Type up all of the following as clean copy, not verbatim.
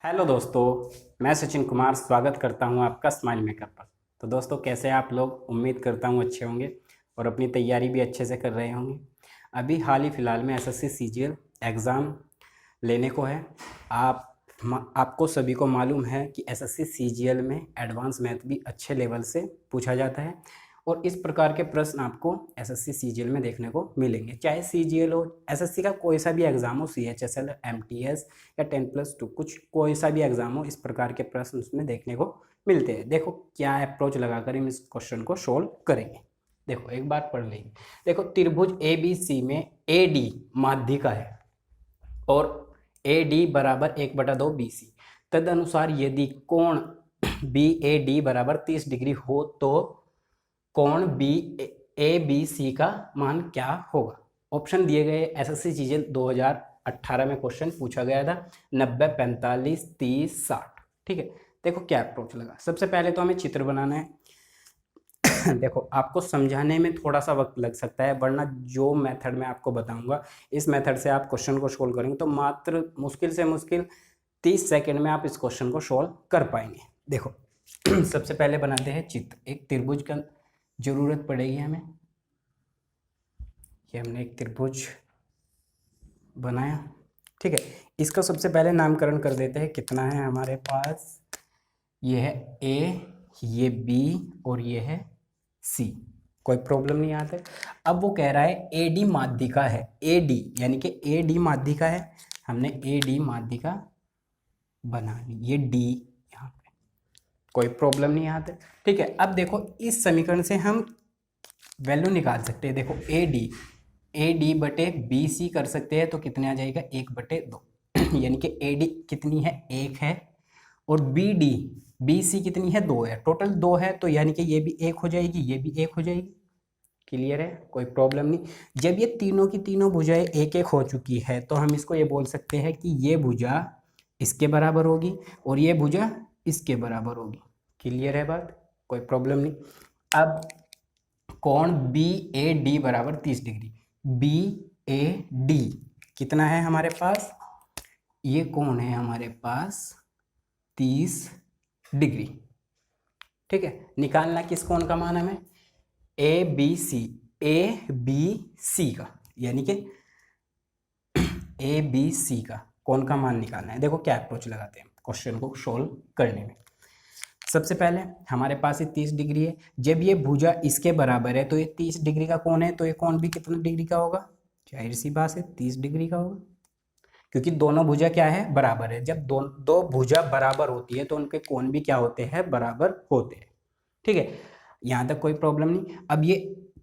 Hello दोस्तों, मैं सचिन कुमार स्वागत करता हूं आपका स्माइल मेकर पर। तो दोस्तों, कैसे हैं आप लोग? उम्मीद करता हूं अच्छे होंगे और अपनी तैयारी भी अच्छे से कर रहे होंगे। अभी हाल ही फ़िलहाल में एसएससी सीजीएल एग्ज़ाम लेने को है। आपको सभी को मालूम है कि एसएससी सीजीएल में एडवांस मैथ भी अच्छे लेवल से पूछा जाता है और इस प्रकार के प्रश्न आपको एसएससी सीजीएल में देखने को मिलेंगे। चाहे सीजीएल हो, एसएससी का कोई सा भी एग्ज़ाम हो, सीएचएसएल, एमटीएस या 10+2, कुछ कोई सा भी एग्ज़ाम हो, इस प्रकार के प्रश्न उसमें देखने को मिलते हैं। देखो क्या अप्रोच लगाकर हम इस क्वेश्चन को सोल्व करेंगे। देखो एक बार पढ़ लेंगे। देखो, त्रिभुज ए बी सी में ए डी माध्यिका है और ए डी बराबर 1/2 बी सी। तदनुसार यदि कोण बी ए डी बराबर 30 डिग्री हो तो कोण बी ए बी सी का मान क्या होगा? ऑप्शन दिए गए एसएससी सीजीएल 2018 में क्वेश्चन पूछा गया था 90, 45, 30, 60। ठीक है, देखो क्या अप्रोच लगा। सबसे पहले तो हमें चित्र बनाना है। देखो, आपको समझाने में थोड़ा सा वक्त लग सकता है, वरना जो मेथड मैं आपको बताऊंगा इस मेथड से आप क्वेश्चन को सोल्व करेंगे तो मात्र मुश्किल से मुश्किल 30 सेकंड में आप इस क्वेश्चन को सोल्व कर पाएंगे। देखो, सबसे पहले बनाते हैं चित्र। एक त्रिभुज का जरूरत पड़ेगी हमें। ये हमने एक त्रिभुज बनाया। ठीक है, इसका सबसे पहले नामकरण कर देते हैं। कितना है हमारे पास? ये है ए, ये बी और ये है सी। कोई प्रॉब्लम नहीं आता है। अब वो कह रहा है ए डी माध्यिका है। ए डी यानी कि ए डी माध्यिका है। हमने ए डी माध्यिका बना ली। ये डी यहाँ पे कोई प्रॉब्लम नहीं आता। ठीक है, अब देखो इस समीकरण से हम वैल्यू निकाल सकते हैं। देखो ए डी बटे बी सी कर सकते हैं तो कितने आ जाएगा? 1/2। यानी कि ए डी कितनी है? 1 है और बी सी कितनी है? 2 है। टोटल 2 है तो यानी कि ये भी 1 हो जाएगी, ये भी 1 हो जाएगी। क्लियर है? कोई प्रॉब्लम नहीं। जब ये तीनों की तीनों भुजाएं 1-1 हो चुकी है तो हम इसको ये बोल सकते हैं कि ये भुजा इसके बराबर होगी और ये भुजा इसके बराबर होगी। क्लियर है बात? कोई प्रॉब्लम नहीं। अब कोण बी ए डी बराबर 30 डिग्री। बी ए डी कितना है हमारे पास? ये कोण है हमारे पास 30 डिग्री। ठीक है, निकालना किस कोण का मान हमें? ए बी सी का, यानी कि ए बी सी का कोण का मान निकालना है। देखो क्या अप्रोच लगाते हैं क्वेश्चन को सोल्व करने में। सबसे पहले हमारे पास ये 30 डिग्री है। जब ये भुजा इसके बराबर है तो ये 30 डिग्री का कोण है तो ये कोण भी कितना डिग्री का होगा? जाहिर सी बात है 30 डिग्री का होगा, क्योंकि दोनों भुजा क्या है? बराबर है। जब दो भुजा बराबर होती है तो उनके कोण भी क्या होते हैं? बराबर होते हैं। ठीक है, यहाँ तक कोई प्रॉब्लम नहीं। अब ये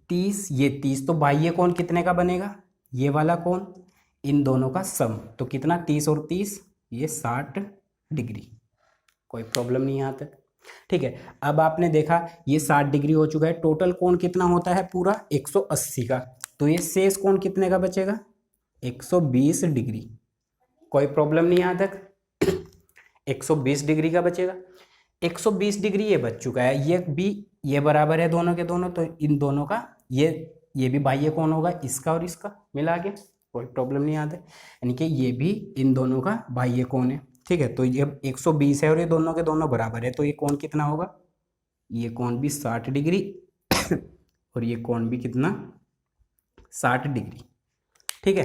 30 तो बाह्य कोण कितने का बनेगा? ये वाला कोण, इन दोनों का सम, तो कितना? 30 और 30, ये 60 डिग्री। कोई प्रॉब्लम नहीं यहाँ तक। ठीक है, अब आपने देखा ये 60 डिग्री हो चुका है। टोटल कोण कितना होता है? पूरा 180 का। तो ये शेष कोण कितने का बचेगा? 120 डिग्री। कोई प्रॉब्लम नहीं यहाँ तक। 120 डिग्री का बचेगा। 120 डिग्री ये बच चुका है। ये भी ये बराबर है दोनों के दोनों, तो इन दोनों का ये भी बाह्य कोण होगा, इसका और इसका मिला के। कोई प्रॉब्लम नहीं आता, यानी कि ये भी इन दोनों का बाह्य कोण है। ठीक है, तो ये 120 है और ये दोनों के दोनों बराबर है तो ये कोण कितना होगा? ये कोण भी 60 डिग्री और ये कोण भी कितना? 60 डिग्री। ठीक है,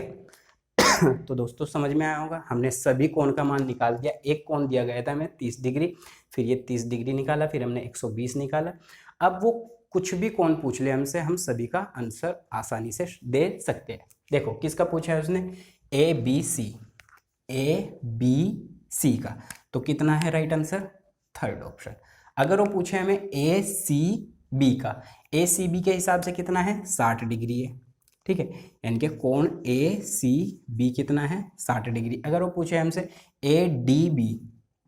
तो दोस्तों समझ में आया होगा। हमने सभी कोण का मान निकाल दिया। एक कोण दिया गया था हमें 30 डिग्री, फिर ये 30 डिग्री निकाला, फिर हमने 120 निकाला। अब वो कुछ भी कोण पूछ ले हमसे, हम सभी का आंसर आसानी से दे सकते हैं। देखो किसका पूछा है उसने? ए बी सी का, तो कितना है राइट आंसर? Third option. अगर वो पूछे हमें ए सी बी का, ए सी बी के हिसाब से कितना है? 60 डिग्री है। ठीक है, यानी कि कोण ए सी बी कितना है? 60 डिग्री। अगर वो पूछे हमसे ए डी बी,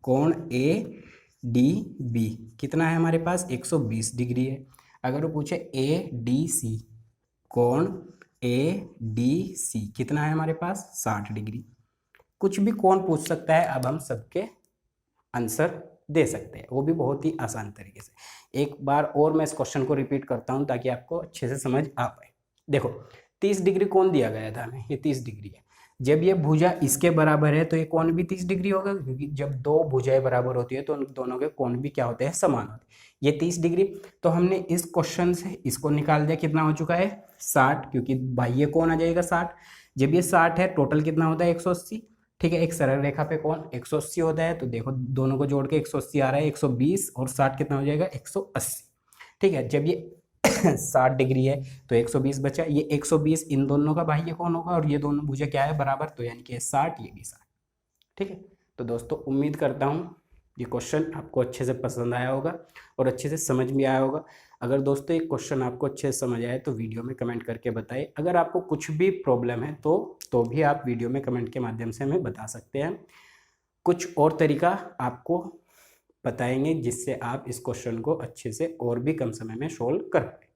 कोण ए डी बी कितना है हमारे पास? 120 डिग्री है। अगर वो पूछे ए डी सी, कोण ए डी सी कितना है हमारे पास? 60 डिग्री। कुछ भी कोण पूछ सकता है, अब हम सबके आंसर दे सकते हैं, वो भी बहुत ही आसान तरीके से। एक बार और मैं इस क्वेश्चन को रिपीट करता हूं ताकि आपको अच्छे से समझ आ पाए। देखो 30 डिग्री कोण दिया गया था हमें, ये 30 डिग्री है। जब ये भुजा इसके बराबर है तो ये कोण भी 30 डिग्री होगा, क्योंकि जब दो भुजाएं बराबर होती है तो उन दोनों के कोण भी क्या होते हैं, समान होते हैं। ये 30 डिग्री, तो हमने इस क्वेश्चन से इसको निकाल दिया, कितना हो चुका है 60, क्योंकि बाह्य कोण आ जाएगा 60। जब ये 60 है, टोटल कितना होता है 180। ठीक है, एक सरल रेखा पे कोण 180 होता है, तो देखो दोनों को जोड़ के 180 आ रहा है, 120 और 60 कितना हो जाएगा 180। ठीक है, जब ये 60 डिग्री है तो 120 बचा, ये 120 इन दोनों का बाह्य कोण होगा और ये दोनों भुजा क्या है बराबर, तो यानी कि 60, ये भी 60। ठीक है, तो दोस्तों उम्मीद करता हूँ ये क्वेश्चन आपको अच्छे से पसंद आया होगा और अच्छे से समझ भी आया होगा। अगर दोस्तों ये क्वेश्चन आपको अच्छे से समझ आए तो वीडियो में कमेंट करके बताइए। अगर आपको कुछ भी प्रॉब्लम है तो भी आप वीडियो में कमेंट के माध्यम से हमें बता सकते हैं। कुछ और तरीका आपको बताएंगे जिससे आप इस क्वेश्चन को अच्छे से और भी कम समय में सोल्व कर पाए।